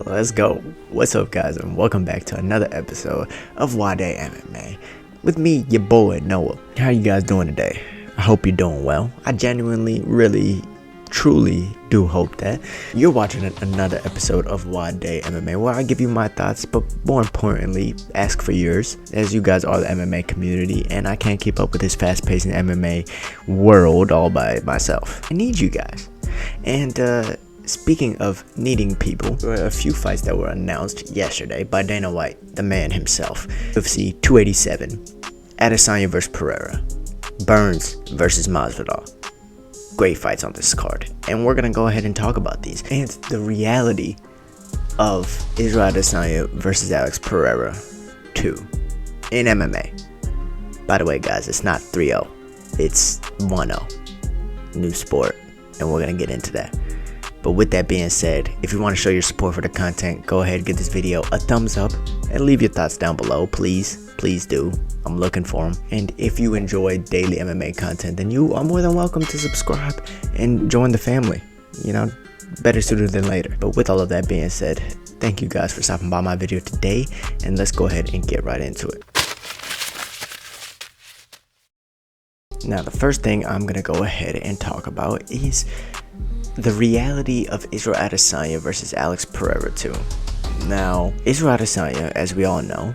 Let's go. What's up, guys, and welcome back to another episode of Nwadei MMA with me, your boy Noah. How you guys doing today? I hope you're doing well. I genuinely, really, truly do hope that you're watching another episode of Nwadei MMA, where I give you my thoughts, but more importantly, ask for yours, as you guys are the MMA community, and I can't keep up with this fast-paced MMA world all by myself. I need you guys. And speaking of needing people, there were a few fights that were announced yesterday by Dana White, the man himself. UFC 287, Adesanya vs. Pereira, Burns vs. Masvidal. Great fights on this card, and we're gonna go ahead and talk about these and the reality of Israel Adesanya versus Alex Pereira 2 in MMA. By the way, guys, it's not 3-0, it's 1-0. New sport, and we're gonna get into that. But with that being said, if you want to show your support for the content, go ahead and give this video a thumbs up and leave your thoughts down below. Please do. I'm looking for them. And if you enjoy daily MMA content, then you are more than welcome to subscribe and join the family. You know, better sooner than later. But with all of that being said, thank you guys for stopping by my video today, and let's go ahead and get right into it. Now, the first thing I'm going to go ahead and talk about is the reality of Israel Adesanya versus Alex Pereira 2. Now, Israel Adesanya, as we all know,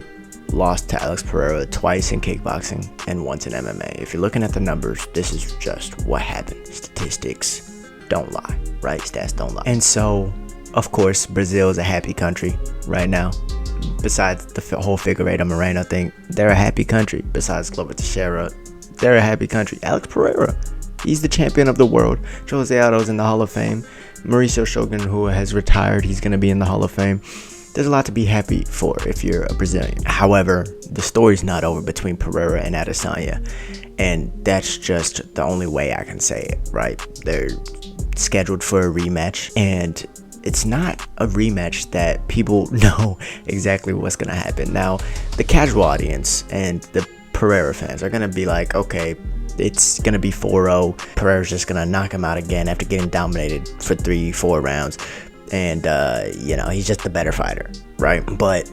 lost to Alex Pereira twice in kickboxing and once in MMA. If you're looking at the numbers, this is just what happened. Statistics don't lie, right? Stats don't lie. And so, of course, Brazil is a happy country right now. Besides the whole Figueiredo Moreno thing, they're a happy country. Besides Glover Teixeira, they're a happy country. Alex Pereira, he's the champion of the world. Jose Aldo's in the Hall of Fame. Mauricio Shogun, who has retired, he's going to be in the Hall of Fame. There's a lot to be happy for if you're a Brazilian. However, the story's not over between Pereira and Adesanya, and that's just the only way I can say it, right? They're scheduled for a rematch, and it's not a rematch that people know exactly what's going to happen. Now, the casual audience and the Pereira fans are going to be like, okay, it's going to be 4-0. Pereira's just going to knock him out again after getting dominated for 3-4 rounds. And, you know, he's just the better fighter, right? But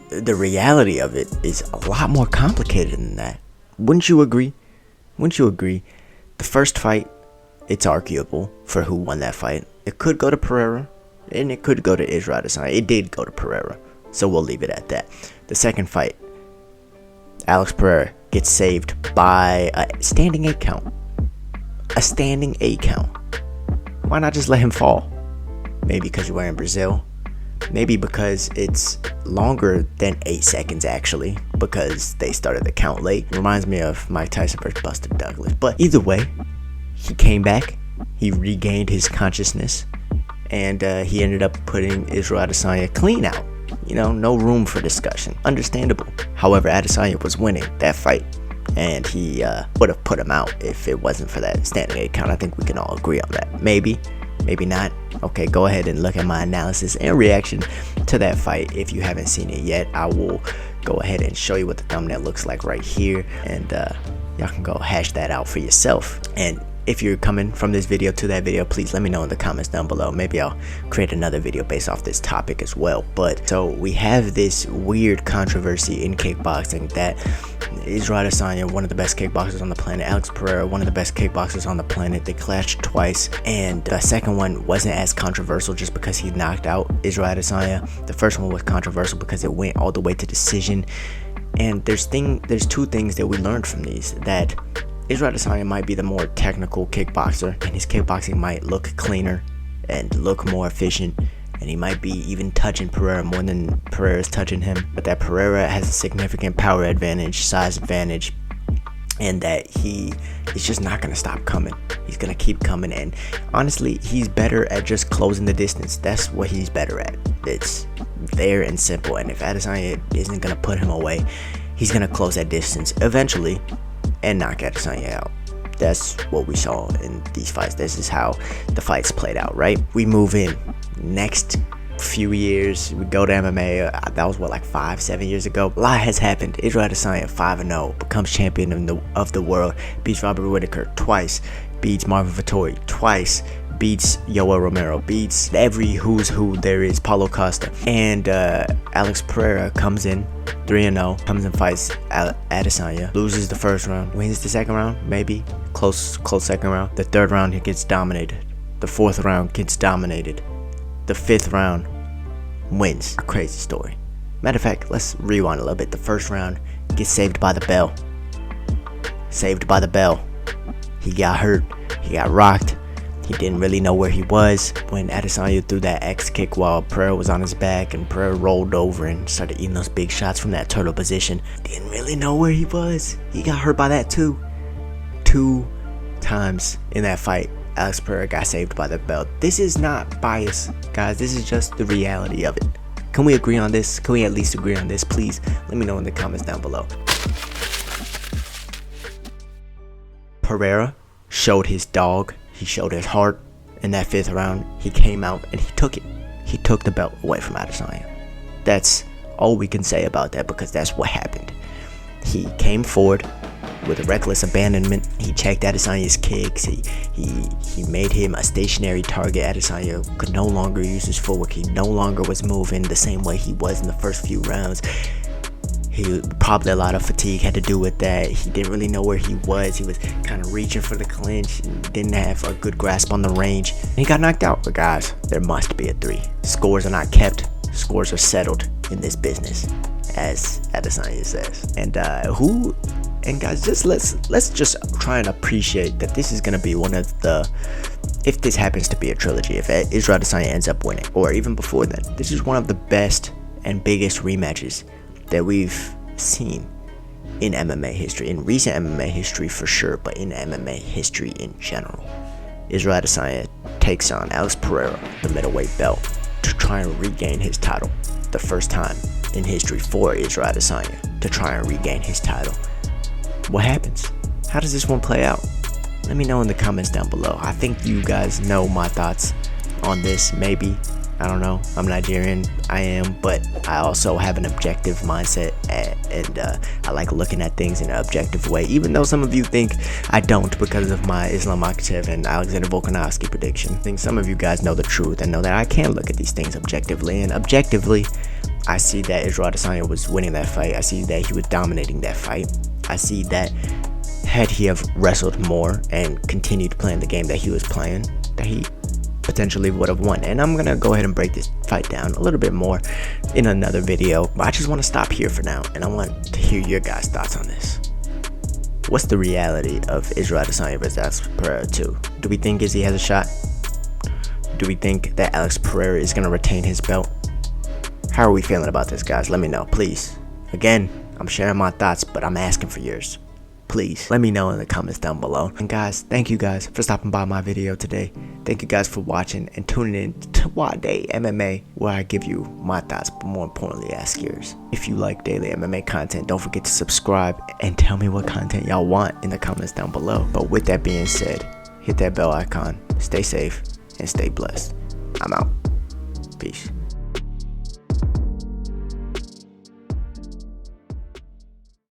the reality of it is a lot more complicated than that. Wouldn't you agree? Wouldn't you agree? The first fight, it's arguable for who won that fight. It could go to Pereira, and it could go to Israel Adesanya. It did go to Pereira, so we'll leave it at that. The second fight, Alex Pereira gets saved by a standing 8 count. A standing 8 count. Why not just let him fall? Maybe because you're in Brazil. Maybe because it's longer than 8 seconds, actually, because they started the count late. Reminds me of Mike Tyson versus Buster Douglas. But either way, he came back. He regained his consciousness. And he ended up putting Israel Adesanya clean out. You know, no room for discussion. Understandable. However, Adesanya was winning that fight, and he would have put him out if it wasn't for that standing 8 count. I think we can all agree on that. Maybe not. Okay, go ahead and look at my analysis and reaction to that fight. If you haven't seen it yet, I will go ahead and show you what the thumbnail looks like right here, and y'all can go hash that out for yourself. And if you're coming from this video to that video, please let me know in the comments down below. Maybe I'll create another video based off this topic as well. But so we have this weird controversy in kickboxing that Israel Adesanya, one of the best kickboxers on the planet, Alex Pereira, one of the best kickboxers on the planet, they clashed twice, and the second one wasn't as controversial just because he knocked out Israel Adesanya. The first one was controversial because it went all the way to decision. And there's two things that we learned from these: that Israel Adesanya might be the more technical kickboxer, and his kickboxing might look cleaner and look more efficient, and he might be even touching Pereira more than Pereira's touching him, but that Pereira has a significant power advantage, size advantage, and that he is just not going to stop coming. He's going to keep coming, and honestly, he's better at just closing the distance. That's what he's better at. It's there and simple, and if Adesanya isn't going to put him away, he's going to close that distance eventually and knock Adesanya out. That's what we saw in these fights. This is how the fights played out, right? We move in. Next few years, we go to MMA. That was what, like 5-7 years ago. A lot has happened. Israel Adesanya 5-0, becomes champion of the world, beats Robert Whittaker twice, beats Marvin Vettori twice, beats Yoel Romero, beats every who's who there is, Paulo Costa. And Alex Pereira comes in 3-0, comes and fights Adesanya, loses the first round, wins the second round, maybe, close second round. The third round, he gets dominated. The fourth round gets dominated. The fifth round, wins. A crazy story. Matter of fact, let's rewind a little bit. The first round, gets saved by the bell. Saved by the bell. He got hurt. He got rocked. He didn't really know where he was when Adesanya threw that X kick while Pereira was on his back, and Pereira rolled over and started eating those big shots from that turtle position. Didn't really know where he was. He got hurt by that too. 2 times in that fight, Alex Pereira got saved by the bell. This is not bias, guys. This is just the reality of it. Can we agree on this? Can we at least agree on this? Please let me know in the comments down below. Pereira showed his dog. He showed his heart in that fifth round. He came out and he took it. He took the belt away from Adesanya. That's all we can say about that, because that's what happened. He came forward with a reckless abandonment. He checked Adesanya's kicks. He made him a stationary target. Adesanya could no longer use his footwork. He no longer was moving the same way he was in the first few rounds. Probably a lot of fatigue had to do with that. He didn't really know where he was. He was kind of reaching for the clinch and didn't have a good grasp on the range. And he got knocked out. But guys, there must be a 3. Scores are not kept. Scores are settled in this business, as Adesanya says. And guys, just let's just try and appreciate that this is gonna be one of the, if this happens to be a trilogy, if Israel Adesanya ends up winning, or even before then, this is one of the best and biggest rematches that we've seen in MMA history, in recent MMA history for sure, but in MMA history in general. Israel Adesanya takes on Alex Pereira, the middleweight belt, to try and regain his title. The first time in history for Israel Adesanya to try and regain his title. What happens? How does this one play out? Let me know in the comments down below. I think you guys know my thoughts on this, maybe. I don't know. I'm Nigerian. I am, but I also have an objective mindset, and I like looking at things in an objective way, even though some of you think I don't because of my Islam Makhachev and Alexander Volkanovski prediction. I think some of you guys know the truth and know that I can look at these things objectively, and objectively, I see that Israel Adesanya was winning that fight. I see that he was dominating that fight. I see that had he have wrestled more and continued playing the game that he was playing, that he potentially would have won. And I'm gonna go ahead and break this fight down a little bit more in another video, but I just want to stop here for now, and I want to hear your guys' thoughts on this. What's the reality of Israel Adesanya versus Alex Pereira 2? Do we think Izzy has a shot? Do we think that Alex Pereira is gonna retain his belt? How are we feeling about this, guys? Let me know, please. Again, I'm sharing my thoughts, but I'm asking for yours. Please let me know in the comments down below. And guys, thank you guys for stopping by my video today. Thank you guys for watching and tuning in to Nwadei MMA, where I give you my thoughts, but more importantly, ask yours. If you like daily MMA content, don't forget to subscribe and tell me what content y'all want in the comments down below. But with that being said, hit that bell icon, stay safe, and stay blessed. I'm out. Peace.